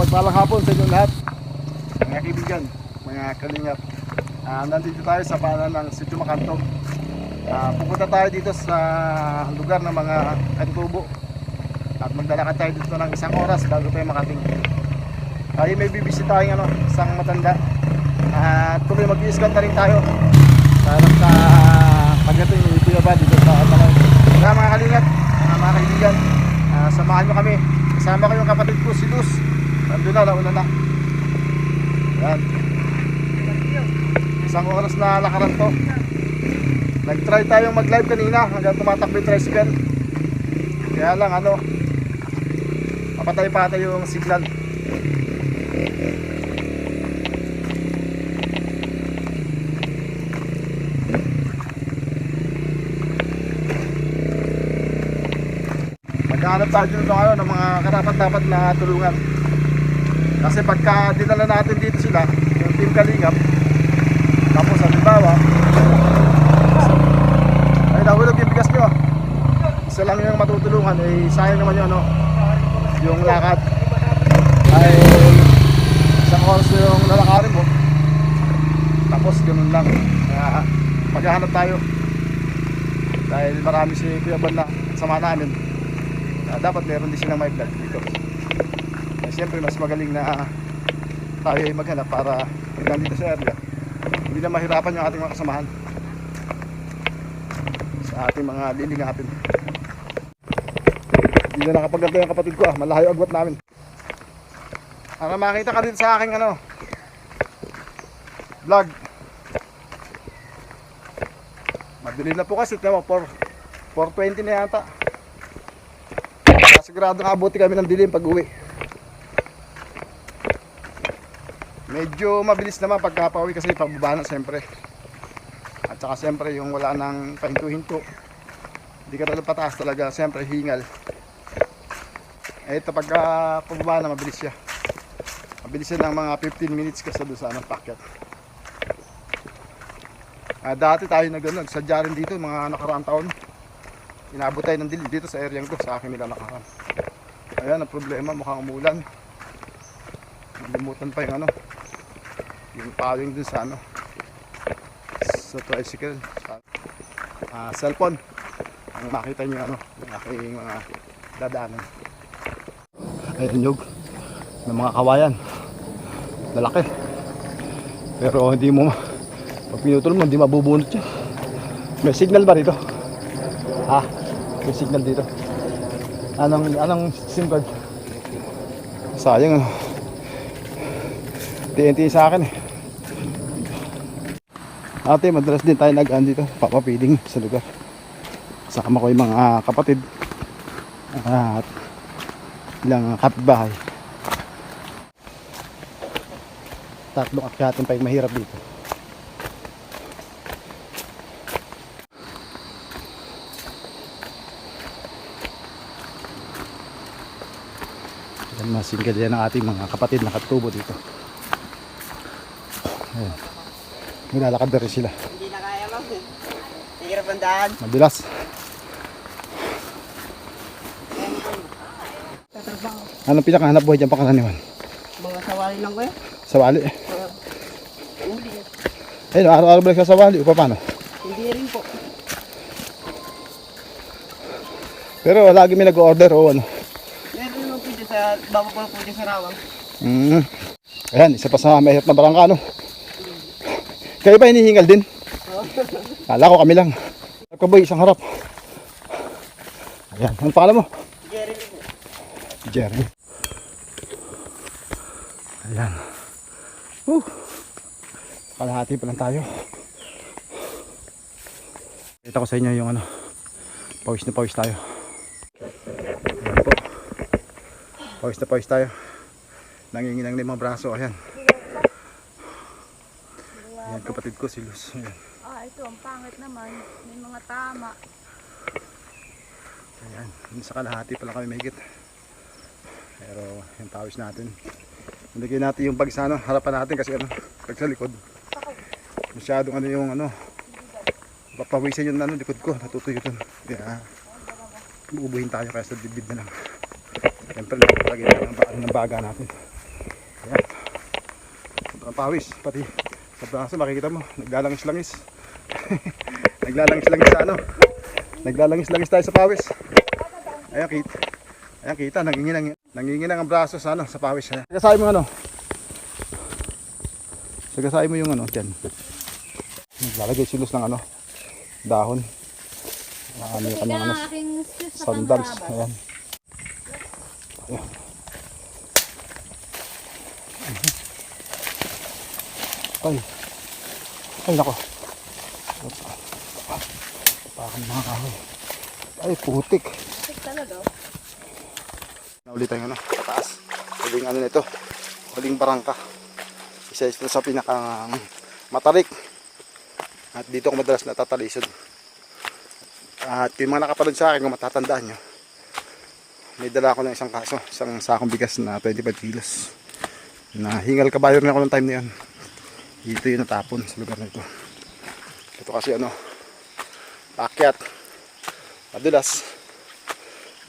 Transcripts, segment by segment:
Mapagpalang hapon sa inyo lahat, mga kaibigan, mga kalingap. Nandito tayo sa paanan ng Sitio Macanto. Pupunta tayo dito sa lugar ng mga kantubo at maglalakad tayo dito ng 1 oras bago tayo makating. Tayo may bibisitahin isang matanda at tuloy mag-i-scout na rin tayo para sa pagdating ni Kuya Bad dito sa Atalaw. Kaya mga kalingap, mga kaibigan, samahan nyo kami. Kasama ko yung kapatid ko si Luz. Nandun na, nauna na. Yan. 1 oras na lakaran to. Nag-try tayong mag-live kanina hanggang tumatakbo yung tricycle. Kaya lang papatay-patay yung signal. Maghanap tayo dito ng mga karapat-dapat na tulungan. Kasi pagka dinala natin dito sila, yung Team Kalingap, tapos halimbawa ay nahulog yung bigas nyo, isa lang yung matutulungan, sayang naman yung lakad. Ay 1 oras yung lalakarin mo, tapos ganun lang. Kaya maghahanap tayo dahil marami si Kuya Ban na sama namin. Dapat meron din silang may vlog dito. Siyempre mas magaling na tayo ay maghanap para dito sa area hindi na mahirapan yung ating mga kasamahan sa ating mga lilingapin. Hindi na nakapagganto yung kapatid ko, malayo agwat namin. Makita ka din sa aking vlog. Madilim na po kasi 4:20 na yata. Sigurado nakabuti kami ng dilim pag uwi. Medyo mabilis naman pagkapauwi kasi pababa na siyempre. At saka siyempre yung wala nang pahinto-hinto, hindi ka talaga pataas talaga, siyempre hingal. Ito pagka pababa na mabilis siya. Mabilis siya ng mga 15 minutes kasi doon sa pakyat. Dati tayo nagsadya rin dito mga nakaraang taon. Inabot tayo ng dilim dito sa area ko, sa akin nila nakaraan. Ayan ang problema, mukhang umulan. Nalimutan pa yung pawing dun sa sa tricycle, sa cellphone ang makita nyo yung aking mga dadaanan. Ayun yung ng mga kawayan lalaki, pero hindi mo pag pinutol mo hindi mabubunot yan. May signal ba rito? May signal dito. Anong SIM card? Sayang TNT sa akin Ate, madalas din tayo nag-aan dito, papapiling sa lugar. Kasama ko yung mga kapatid at ilang kapitbahay. Tatlong akyatin pa yung mahirap dito. Yan, masingkad yan ang ating mga kapatid na katubo dito. Ayan. Nilalakad na rin sila. Hindi na kaya hirap ang daan. Mabilas. Anong pinakahanap buhay dyan pakaraniwan? Mga sawali lang ko Sawali? Uli. Ayun, araw-araw balik sa sawali. O paano? Hindi rin po. Pero lagi may nag-order o ano? Meron naman po dyan sa baba po dyan sa Rawang. Ayan, isa pa sa mahirap na barangka Kayo ba hinihingal din? Kala ko kami lang. Kaboy, isang harap. Ayan, anong pangalan mo? Jerry. Jerry. Ayan. Kalahati pa lang tayo. Kita ko sa inyo yung pawis na pawis tayo. Ayan po. Pawis na pawis tayo. Nanginginang na yung mga braso. Ayan. Ayan, kapatid ko si Luz. Ayan. Ito ang pangit naman. May mga tama. Ayan, sa kalahati pa lang kami mahigit. Pero yung pawis natin. Nilagay natin yung bag sa harapan natin kasi pag sa likod. Masyadong yung papawisan yung likod ko, natutuyo dun. Kaya uubuhin tayo kaya sa dibdib na lang. Siyempre nakapalagay tayo ng baga natin. Ang pawis, pati sa braso makikita mo, naglalangis-langis. Naglalangis-langis sa ano? Naglalangis-langis tayo sa pawis. Ayan kita. Ayan kita, nanginginang ang braso sa ano, sa pawis. Sagasay mo ano? Sagasay mo yung ano, diyan. Naglalagay silos ng ano, dahon. Ano yung kanyang ano, sandals. Ayan. Ayan. Ay nako. Pakan mga kahoy. Ay putik. Putik talaga. Nauli tayo ano, pataas. Huling ano nito, huling barangka. Isa ito sa pinakang matarik. At dito ako madalas natatalisod. At yung mga nakapanood sa akin, kung matatandaan nyo, may dala ako ng isang sakong bigas na 25 kilos. Na hingal kabayo rin ako ng time na yun. Dito yung natapon sa lugar na ito. Ito kasi ano, paakyat, madulas,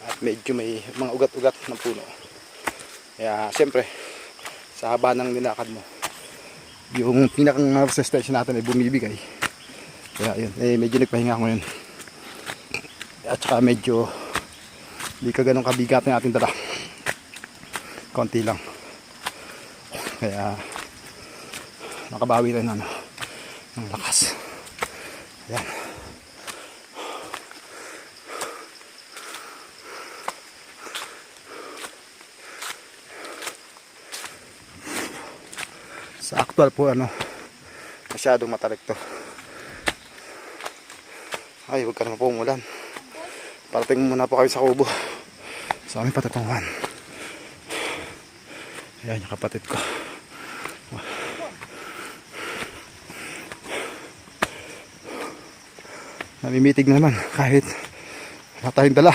at medyo may mga ugat-ugat ng puno. Kaya siyempre, sa haba ng nilakad mo, yung pinakang resistensya natin ay bumibigay. Kaya yun, medyo nagpahinga ako ngayon. At saka medyo hindi ka ganun kabigat ng ating dala. Konti lang. Kaya nakabawi rin ano, ng lakas. Ayan. Sa actual po ano, masyadong matarik to. Ay, huwag ka naman po umulan. Parating muna po kayo sa kubo sa aming patatungan. Ayan yung kapatid ko. Namimitig naman kahit wala tayong dala.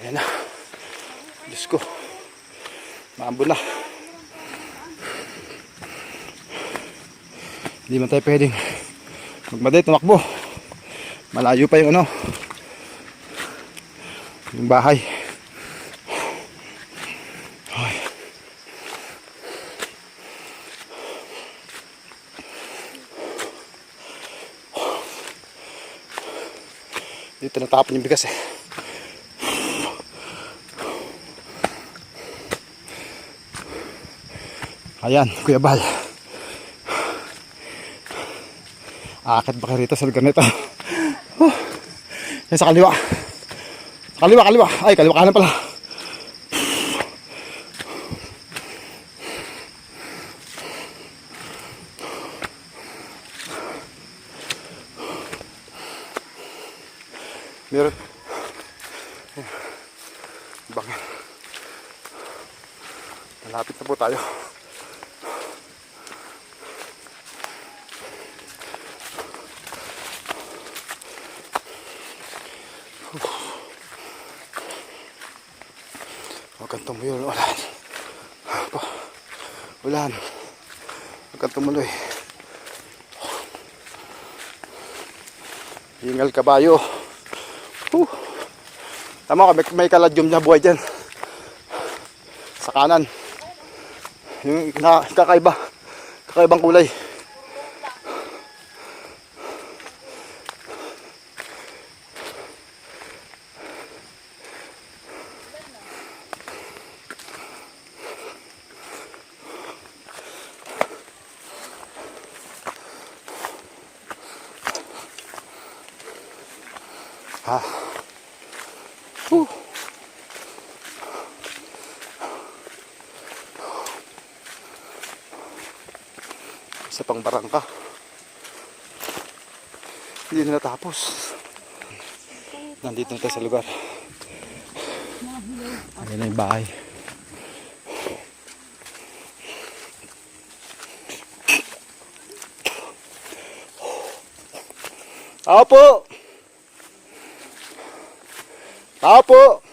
Ayan na. Diyos ko. Maambon na. Hindi man tayo pwedeng magmaday, tumakbo. Malayo pa yung ano, yung bahay. Ay. Dito natapon yung bigas eh. Ayan, Kuya Bal. Akit ba kayo rito sa lugar nito? Yan sa kaliwa. Kaliwa. Ay, kaliwa kanan pala. Meron. Bangin. Malapit na po tayo. Huwag kang tumuyo, ulan. Ulan. Huwag kang tumuloy. Hingal kabayo. Tama ka, may kaladyom na buhay dyan. Sa kanan. Yung kakaibang kulay. Isa pang barangka. Hindi na natapos. Nandito na tayo sa lugar. Ayan na yung bahay. Tao po! Tao po!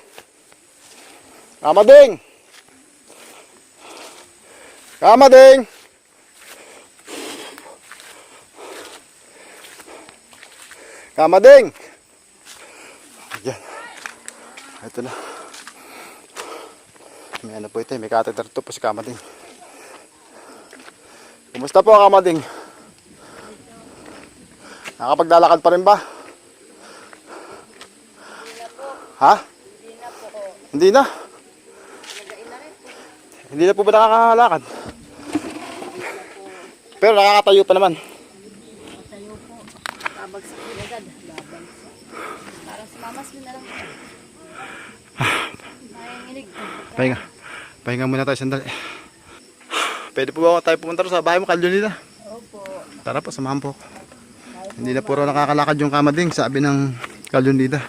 Kamading! Kamading! Kamading! Ayan. Ito na. May ano po ito, may catheter to po si Kamading. Kumusta po kamading? Nakapaglalakad pa rin ba? Ha? Hindi na. Hindi na po ba nakakalakad? Pero nakakatayo pa naman. Tayo po. Babagsak din agad. Babagsak. Para si mamas mo na lang. Nanginginig. Pahinga. Pahinga muna tayo sandali. Pwede po ba tayo pumunta sa bahay mo, Kalyonida? Opo. Tara po, samahan po. Hindi na puro nakakalakad yung kamading, sabi ng Kalyonida.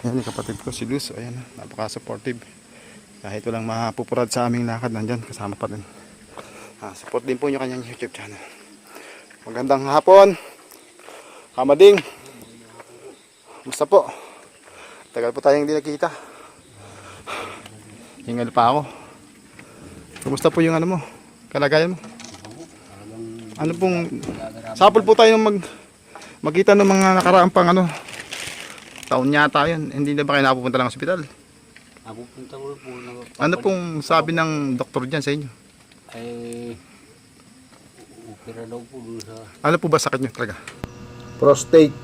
Ayan yung kapatid ko, si Luz. Ayan, napaka-supportive. Kahit walang mapupurad sa aming lakad, nandyan, kasama pa rin. Support din po yung kanyang YouTube channel. Magandang hapon, kamading. Kumusta po? Tagal po tayong hindi nakita. Hingal pa ako. Kumusta po yung ano mo? Kalagayan mo? Ano pong sapol po tayo magkita ng mga nakaraang pang ano taon yata yun. Hindi na ba kayo napupunta lang sa ospital? Napupunta ko po. Ano pong sabi ng doktor dyan sa inyo? Ay, opera daw po doon sa... Ano po ba sakit nyo talaga? Prostate.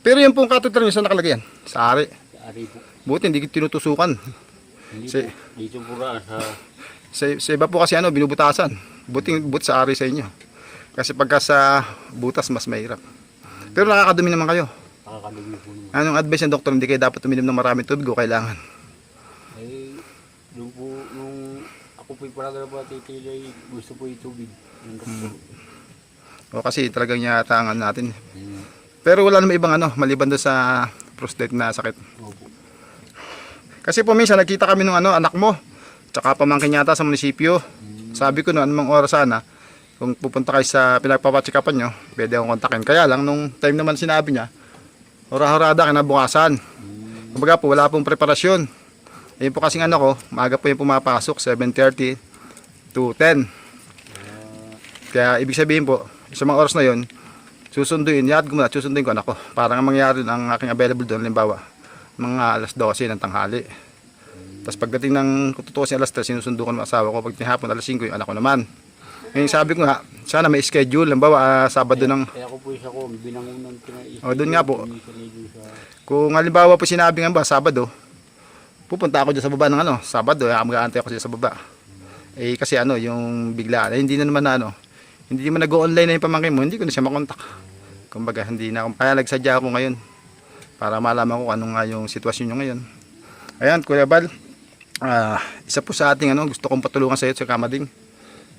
Pero yung pong catheter nyo saan nakalagay yan? Sa ari. Sa ari po. Buti hindi tinutusukan. Hindi Si- po. Dito po ra sa... Sa iba po kasi ano, binubutasan. Buti sa ari sa inyo. Kasi pagka sa butas mas mahirap. Pero nakakadumi naman kayo. Nakakadumi po naman. Anong advice ng doktor? Hindi kayo dapat uminom ng maraming tubig o kailangan? Ay, doon po nung ako po'y paraga na ba titilay, gusto po yung tubig. Yung doktor. O kasi talagang yata ang ano natin. Hmm. Pero wala namang ibang ano, maliban doon sa prostate na sakit. Opo. Kasi po minsan nakita kami nung ano, anak mo. Tsaka pamangkin yata sa munisipyo. Sabi ko no, anumang oras sana, kung pupunta kayo sa pinagpapatsikapan nyo, pwede akong kontakin. Kaya lang, nung time naman sinabi niya, hura-hurada kinabukasan. Kumbaga po, wala pong preparasyon. Ayun po kasing ano ko, maaga po yung pumapasok, 7:30 to 10. Kaya ibig sabihin po, sa mga oras na yun, susunduin ko anak ko. Parang ang mangyari ang aking available doon, halimbawa, mga alas 12 ng tanghali. Tapos pagdating ng tutusin alas 3, sinusundo ko ng asawa ko. Pag tinihapon alas 5, yung anak ko naman. Ngayon sabi ko nga, sana may schedule. Halimbawa, Sabado ng... Kaya ako po isa ko, binangunan pinaisip. O, doon nga po. Sa... Kung halimbawa po sinabi nga ba, Sabado, pupunta ako dyan sa baba ng ano, Sabado, mag-aantay ako dyan sa baba. Eh kasi ano, yung biglaan, hindi na naman na ano, hindi naman nag-online na yung pamangkin mo, hindi ko na siya makontak. Kumbaga, hindi na ako, kaya nagsadya ako ngayon para malaman ko anong nga yung sitwasyon nyo ngayon. Ayan, Kuya Bal, isa po sa ating ano, gusto kong patulungan sa iyo sa kamading.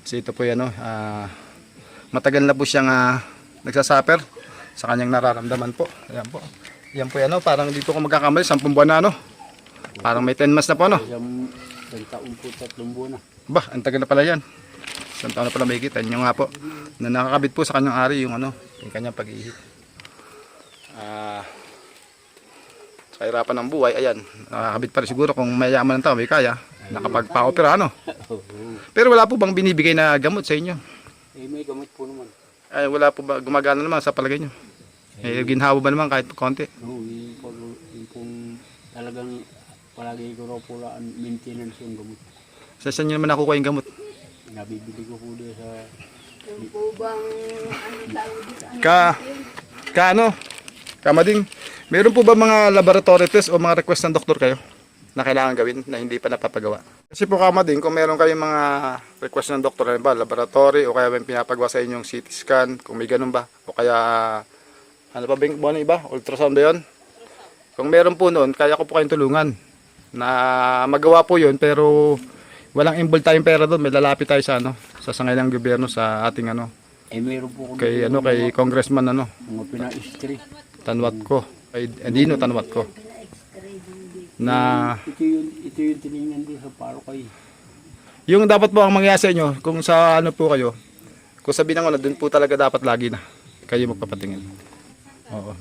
Kasi ito po yan, matagal na po siyang nagsasuffer sa kanyang nararamdaman po. Ayan po. Yan po yan, parang dito ko magkakamali, 10 buwan na ano. Parang may 10 months na po ano. Isang taon po, 3 buwan na. Ba, ang tagal na pala yan. Isang taon na pala may kita. Yan nga po, na nakakabit po sa kanyang ari yung ano, yung kanyang pag-ihip. Sa hirapan ng buhay, ayan, nakakabit pa rin siguro kung mayaman ng tao, may kaya, nakapagpa-opera ano. Pero wala po bang binibigay na gamot sa inyo? Eh, may gamot po naman. Ay, wala po ba, gumagana naman sa palagay nyo? Eh, ginhawa ba naman kahit konti? No, yung pong talagang palagi ko raw po lang maintenance yung gamot. Sa saan nyo naman nakukuha yung gamot? Nabibili ko po doon sa... Yung po bang ano tawag dito? Ano? Kamading, meron po ba mga laboratory test o mga request ng doktor kayo na kailangan gawin na hindi pa napapagawa? Kasi po kamading, kung meron kayong mga request ng doktor, ba, laboratory o kaya may pinapagawa sa inyong CT scan, kung may ganun ba, o kaya ano pa ba yung buwan ng iba? Ultrasound ba yun? Kung meron po noon, kaya ko po kayong tulungan na magawa po yun, pero walang involved tayong pera doon. May lalapit tayo sa ano, sa sangay ng gobyerno sa ating ano, Eh, meron po ko kay ano, kay congressman ano, mga pina-history. Tanwat ko, kay Dino Tanwat ko. Na Ito yung tinignan doon sa Parokay. yung dapat po ang mangyari sa inyo, kung sa ano po kayo, kung sabihin ko na doon po talaga dapat lagi na kayo magpapatingin. Oo.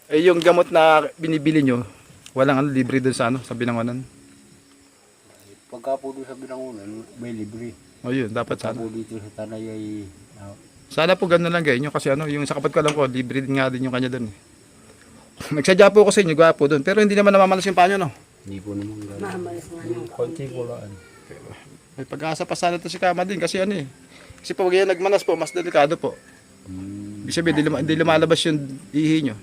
Eh yung gamot na binibili nyo, walang ano, libre doon sa ano, sa binangonan. Pagka po doon sa Binangunan, may libre. O yun, dapat Pagka sana. po dito sa Tanay ay... Sana po gano'n lang ganyan kasi ano, yung sa kapatid ko alam ko, libre din nga din yung kanya doon. Nagsadya po ako sa inyo, gwapo doon. Pero hindi naman namamalas yung panyo, no? Hindi po naman gano'n. Mamalis nga ng Konti po lang. May pag-asa pa sana to si Kamading kasi ano eh. Kasi pag yan nagmanas po, mas delikado po. Ibig sabihin, di lumalabas yung ihi nyo.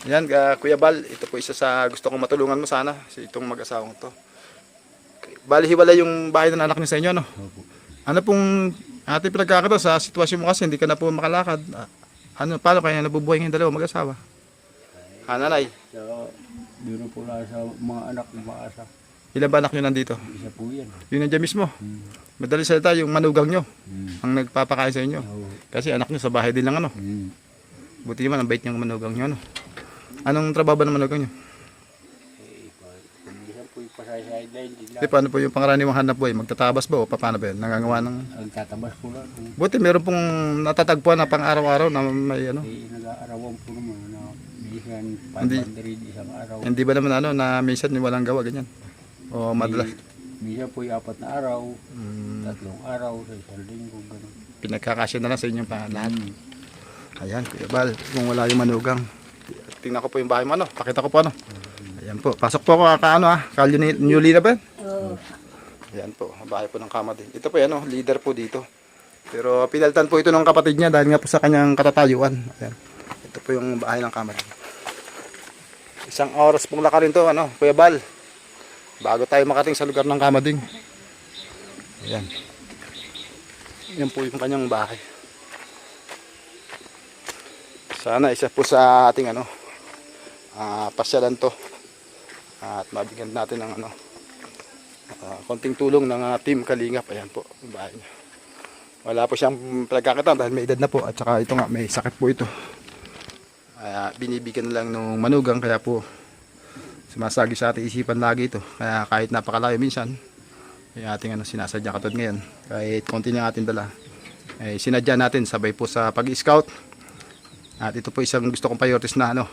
Yan, Kuya Bal, ito po isa sa gusto kong matulungan mo sana, si itong mag-asawang to. Bali, hiwalay yung bahay ng anak niyo sa inyo, no? Opo. Ano pong ating pinagkakaroon sa sitwasyon mo kasi hindi ka na po makalakad. Ano, paano kaya nabubuhay ngayong dalawa mag-asawa? Nanay, So, doon po lang sa mga anak ng maasa. ilan ba anak nyo nandito? Isa po yan. Yun nandiyan mismo. Madali salita yung manugang nyo ang Hmm. nagpapakain sa inyo. Oo. Kasi anak nyo sa bahay din lang ano. Hmm. Buti naman ang bait niyang manugang nyo ano. Anong trabaho ba ng manugang nyo? Minsan po yung pasay-sideline. Di paano po yung pangaraniwang hanap buhay? Magtatabas ba o paano ba yun? Nangagawa ng... Nagtatabas po lang. Buti meron pong natatagpuan na pang araw-araw na may ano. Eh, nag-aarawan po naman na minsan Hindi. 500 isang araw. Hindi ba naman ano na minsan walang gawa ganyan? O madalas Minsan po yung 4 na araw, 3 araw, sa isang linggo, gano'n. pinagkakasya na lang sa inyong lahat. Ayan, Kuya Bal, kung wala yung manugang. Tingnan ko po yung bahay mo ano. Pakita ko po ano. Ayan po. Pasok po ako kaano Kalyo New Lina ba? Oo. Ayan po, bahay po ng Kamading. Ito po yan, leader po dito. Pero pinaltan po ito ng kapatid niya dahil nga po sa kanyang katatayuan. Ayan. Ito po yung bahay ng Kamading. Isang oras pong lakarin to, Kuya Bal. Bago tayo makating sa lugar ng Kamading. Ayan. Yan po yung kanyang bahay. Sana isa po sa ating pasyalan to. At mabigyan natin ng konting tulong ng Team Kalingap. Ayan po, yung bahay niya. Wala po siyang pinagkakakitaan dahil may edad na po. At saka ito nga, may sakit po ito. Binibigyan lang ng manugang. Kaya po, sumasagi sa ating isipan lagi ito. Kaya kahit napakalayo minsan, yung ating sinasadya katulad ngayon. Kahit konti na ating dala. Sinadya natin sabay po sa pag-scout. At ito po isang gusto kong priorities na na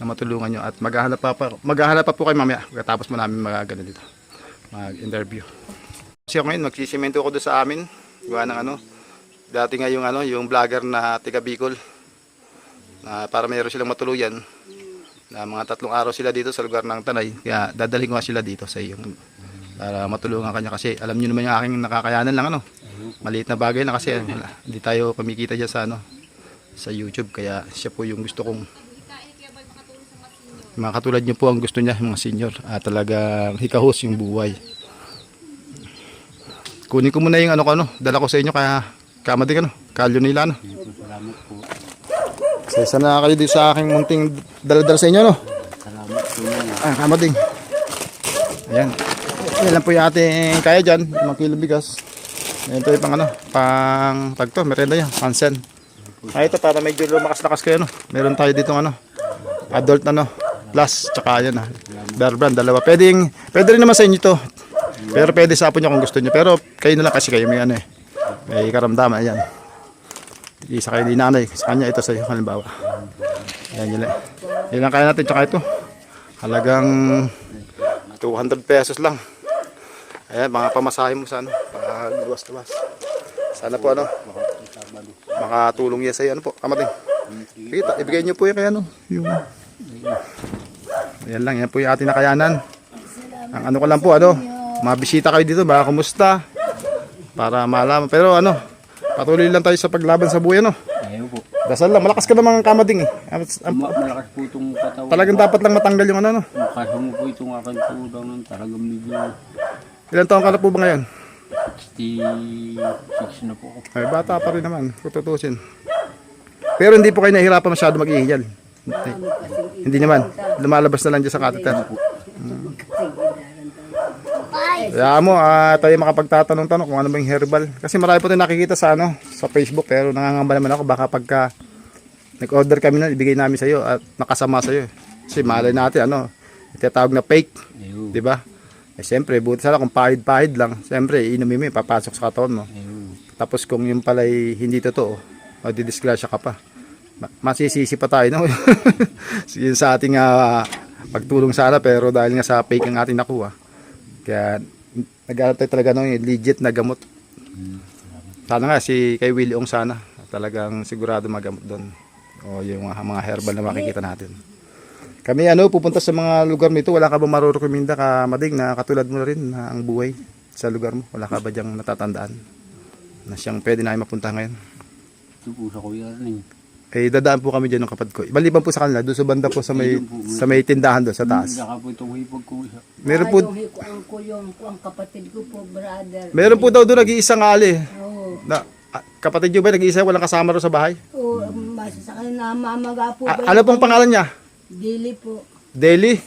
matulungan nyo. At maghahanap pa po kayo mamaya. Pagkatapos mo namin dito. Mag-interview. Kasi ako ngayon, magsisimento ko doon sa amin. Gawa ng dati nga yung vlogger na tiga Bicol. Para mayroon silang matuluyan. Na mga 3 araw sila dito sa lugar ng Tanay. Kaya dadalhin ko nga sila dito sa iyo. Para matulungan kanya kasi alam niyo naman yung aking nakakayanan lang Maliit na bagay na kasi hindi tayo kumikita diyan sa YouTube. Kaya siya po yung gusto kong mga katulad niyo po ang gusto niya mga senior. Talaga hikahos yung buhay. Kunin ko muna yung dala ko sa inyo kaya Kamading Kalyo nila Salamat po. Isa na kayo dito sa aking munting dala-dala sa inyo Salamat po. Kamading. Ayan. Yan lang po yung ating kaya dyan. 5 kilo bigas. Ito yung pang tagto. Merenda yan. Pansen. Ito para medyo lumakas-lakas kayo. Meron tayo dito adult plus. Tsaka yan Bear Brand. Dalawa. Pwede rin naman sa inyo to. Pero pwede sa apo nyo kung gusto nyo. Pero kayo na lang kasi kayo may may karamdaman. Ayan. Isa kayo di nanay. Sa kanya ito sa iyo. Halimbawa. Ayan yun lang. Yan lang kaya natin. Tsaka ito. Halagang 200 pesos lang. Ayan, mga pamasahe mo sa pag luwas-luwas. Sana po makatulong yan sa iyo Kamading. Kita, ibigay niyo po yung kaya yung ayan lang, yan po yung ating nakayanan. Ang ko lang po mabisita kayo dito, baka kumusta para malaman. Pero patuloy lang tayo sa paglaban sa buhay Ayaw po. Dasal lang, malakas ka naman Kamading Malakas po itong katawan. Talagang dapat lang matanggal yung Kasama po itong aking tulong ng talagang medyo Ilan taon ka na po ba ngayon? 66 na po ako. Ay, bata pa rin naman, kung tutusin. Pero hindi po kayo nahihirapan masyado mag-ihingal. Hindi naman, lumalabas na lang dyan sa catheter. Kaya mo, tayo makapagtatanong-tanong kung ano ba yung herbal. Kasi marami po tayo nakikita sa sa Facebook, pero nangangamba naman ako baka pagka nag-order kami na, ibigay namin sa iyo at nakasama sa iyo. Kasi malay natin, itatawag na fake. Di ba? Siyempre, buti sana kung pahid-pahid lang. Siyempre, inumin mo papasok sa katawan mo. Tapos kung yung pala'y hindi totoo, didisgrasya ka pa. Masisisi pa tayo, Yun sa ating pagtulong sana, pero dahil nga sa fake ang ating nakuha. Kaya, nag-aaral tayo talaga legit na gamot. Sana nga, si kay Willie Ong sana. Talagang sigurado magamot doon. O yung mga herbal na makikita natin. Kami pupunta sa mga lugar nito. Wala ka ba marurekomenda ka, Mading, na katulad mo na rin na ang buhay sa lugar mo? Wala ka ba diyang natatandaan na siyang pwede na mapunta ngayon? Ito po sa Kuya Arning. Eh, dadaan po kami dyan ng kapatid ko. Maliban po sa kanila, doon sa banda po sa may tindahan doon sa taas. Saka po itong hipag ko isa. Meron po, Yung kapatid ko po, brother. meron po daw doon nag-iisang ali. Oo. Na, kapatid nyo ba nag-iisa? Walang kasama rin sa bahay? Oo, masasakay na mamaga po. Ano pong pangalan niya? Dili po. Deli?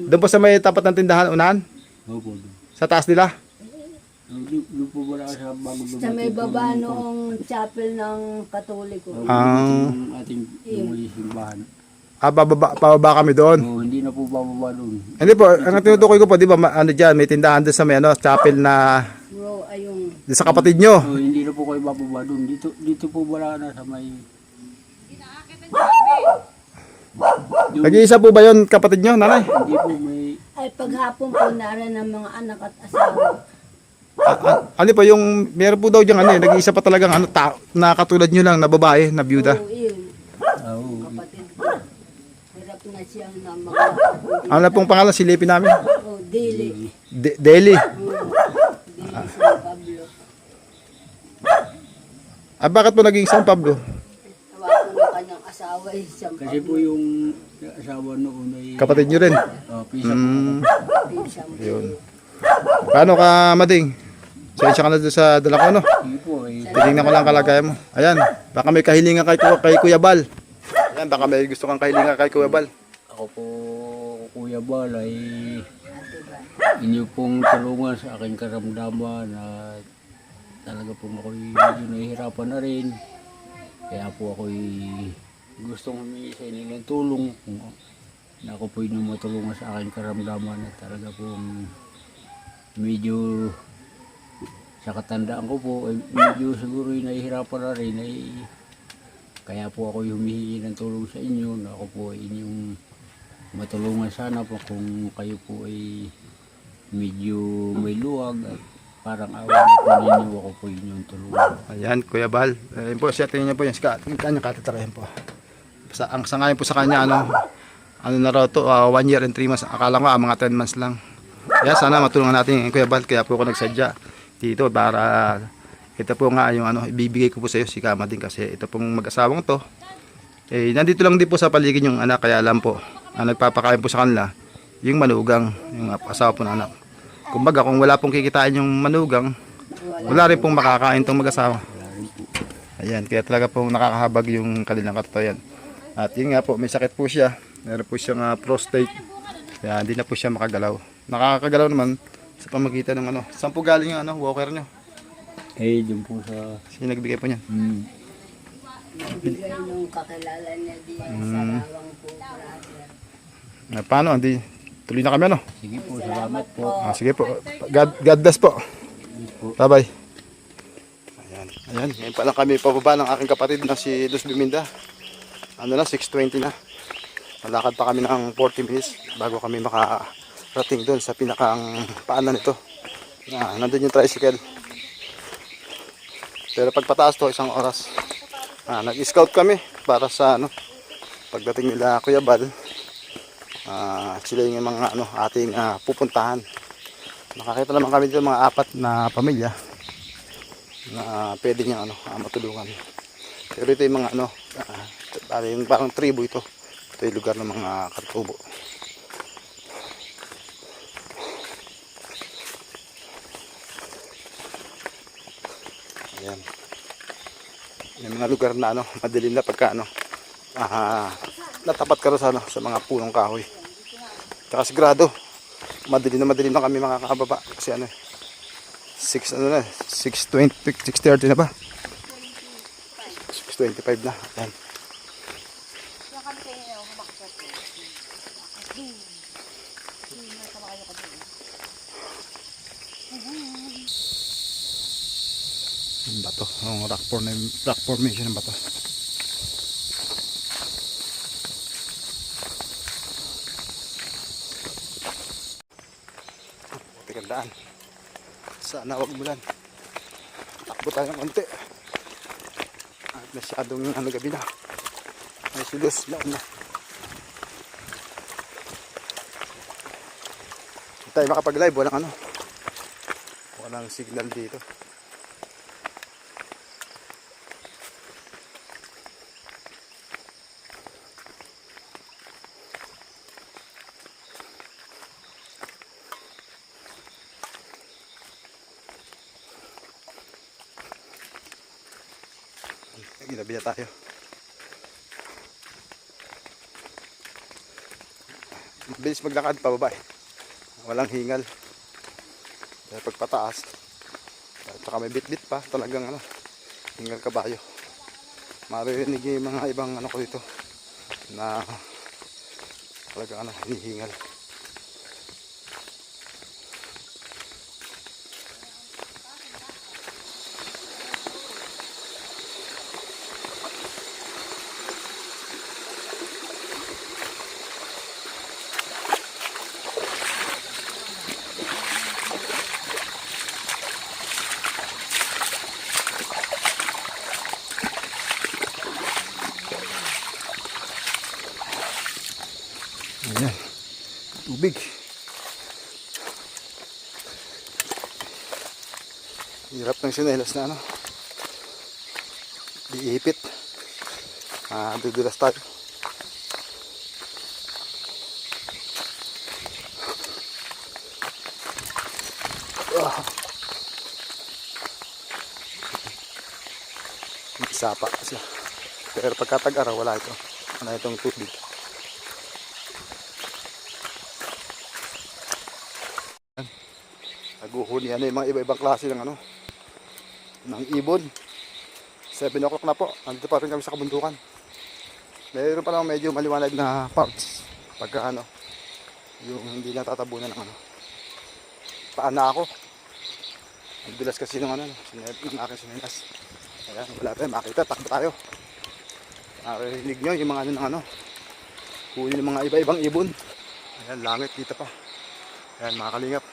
Doon po sa may tapat ng tindahan, unahan? Opo. doon. Sa taas nila? Doon po wala sa bago Sa may baba noong chapel ng Katoliko. Ang ating may simbahan. Pababa kami doon. So, hindi na po bababa doon. Hindi po, ang tinutukoy ko po, di ba, ano dyan, may tindahan doon sa may chapel na, Bro, ayong doon sa kapatid nyo. So, hindi na po kayo bababa doon. Dito po wala na sa may... Nag-iisa po ba yun kapatid nyo, nanay? Hindi po may... ay paghapon po naran ng mga anak at asawa. Ano po yung, meron po daw dyan, nag-iisa pa talagang, na katulad nyo lang, na babae, na byuda. Oo, yun. Oo. Kapatid ko. Hirap na siyang na mga Ano na pong pangalan, silipin namin? oh, Dili. Deli. Dili San Pablo. Bakit po naging San Pablo? Tawagan ng kanyang asawa ay San Kasi po Pablo. yung asawa noon ay... Kapatid nyo rin. Pisa po. Pinsan po. Yun. Paano ka, Mading? Sensya ka na doon sa dala ko, Sige po eh. Titingnan ko lang kalagayan mo. Ayan, baka may kahilingan kay Kuya Bal. Ayan, baka may gusto kang kahilingan kay Kuya Bal. Ako po, Kuya Bal, ay inyo pong tulungan sa aking karamdaman at talaga po ako'y medyo nahihirapan na rin. Kaya po ako'y gustong humingi sa inyo ng tulong kung na ako po inyong matulungan sa aking karamdaman at talaga pong medyo sa katandaan ko po ay medyo siguro nahihirapan na rin ay kaya po ako humihingi ng tulong sa inyo na ako po ay inyong matulungan sana po kung kayo po ay medyo may luwag at parang awa na po ninyo ako po inyong tulungan. Ayan, Kuya Bal. Ayan po, siya tingnan niyo po yung kanyang katatarayan po. Ang sangayon po sa kanya, ano na raw to, 1 year and 3 months. Akala ko mga 10 months lang. Kaya sana matulungan natin yung Kuya Bal. Kaya po ako nagsadya dito para ito po nga yung ibibigay ko po sa iyo si Kama din kasi ito pong mag-asawang to. Nandito lang din po sa paligid yung anak kaya lang po ang nagpapakain po sa kanila yung manugang, yung asawa po ng anak. Kumbaga kung wala pong kikitain yung manugang, wala rin pong makakain tong mag-asawa. Ayan, kaya talaga pong nakakahabag yung kanilang katatayan. At yun nga po, may sakit po siya. Meron po siyang prostate. Kaya hindi na po siya makagalaw. Nakakagalaw naman sa pamagitan ng Saan po galing yung walker nyo? Dun po sa... Sino nagbigay po niyan? Bigay nung kakilala niya di sa Rawang po, brother. Paano? Tuloy na kami Sige po, salamat po. Sige po. God bless po. Bye bye. Ayan. Ayan. Ngayon pa lang kami pababa ng aking kapatid na si Luz Biminda. 6:20 na. Malakad pa kami ng 40 minutes bago kami makarating doon sa pinakang paanan nito. Nandun yung tricycle. Pero pag pataas to, 1 oras. Nag-scout kami para sa pagdating nila Kuya Bal. Sila yung mga ating pupuntahan. Nakakita naman kami dito mga 4 na pamilya na pwede niyang matulungan. Pero ito yung mga yung parang tribo ito. Ito yung lugar ng mga Kartubo. Ayan. Yung mga lugar na madilim na pagka natapat ka sa sa mga punong kahoy. Tsaka sigurado madilim na kami makakababa kasi 6:30 na ba? 6:25 na. Ayan. Yung bato, yung rock formation ng bato. Tigandaan. Sana wag mulan. Takbo tayo ng konti. At masyadong gabi na. Ay silos, laon na. tayo makapag-live, walang signal dito. Ginabi na tayo. Bilis maglakad pababa eh. Walang hingal. Dahil pagpataas, at saka may bit-bit pa, talagang hingal kabayo. Maririnig yung mga ibang ko dito na talagang hinihingal. Ayan, tubig. Hirap ng sinelas na diipit. Dudulas tayo. Sapa siya. Pero pagkatag-araw wala ito. Wala itong tubig. Naguhuli yung mga iba-ibang klase ng ng ibon. 7 o'clock na po. Nandito pa rin kami sa kabundukan. Mayroon pa lang medyo maliwanag na parts. Pagka yung hindi natatabunan ng paan na ako. Ang dulas kasi ng yung aking sinelas. Ayan, wala tayo makita. Takbo tayo. Narinig nyo yung mga huli ng mga iba-ibang ibon. Ayan, langit dito pa. Ayan, mga kalingap.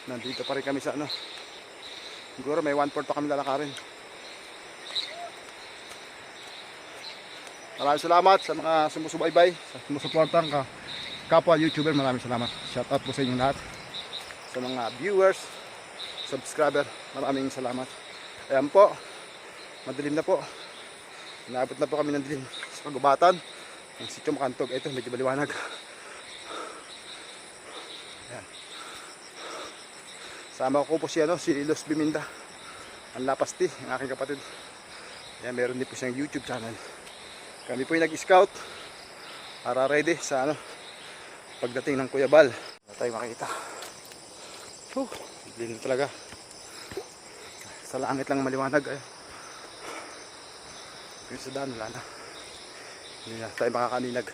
Nandito pa rin kami sa siguro may 1/4 pa kami lalakarin. Maraming salamat sa mga sumusubaybay, sa sumusuportang kapwa YouTuber. Maraming salamat. Shout out po sa inyong lahat. Sa mga viewers, subscriber, maraming salamat. Ayan po, madilim na po. Inaabot na po kami ng dilim sa kagubatan ng Sitio Makantog. Ito, medyo maliwanag. Ayan. Sama ko po si Los Biminda, ang Lapasti, ang aking kapatid. Ayan, meron din po siyang YouTube channel. Kami po yung nag-scout para ready sa pagdating ng Kuya Bal. Wala tayong makita. Dilim talaga. Sa langit lang maliwanag. Yung sa daan, wala na. Hindi na tayo makakaninag.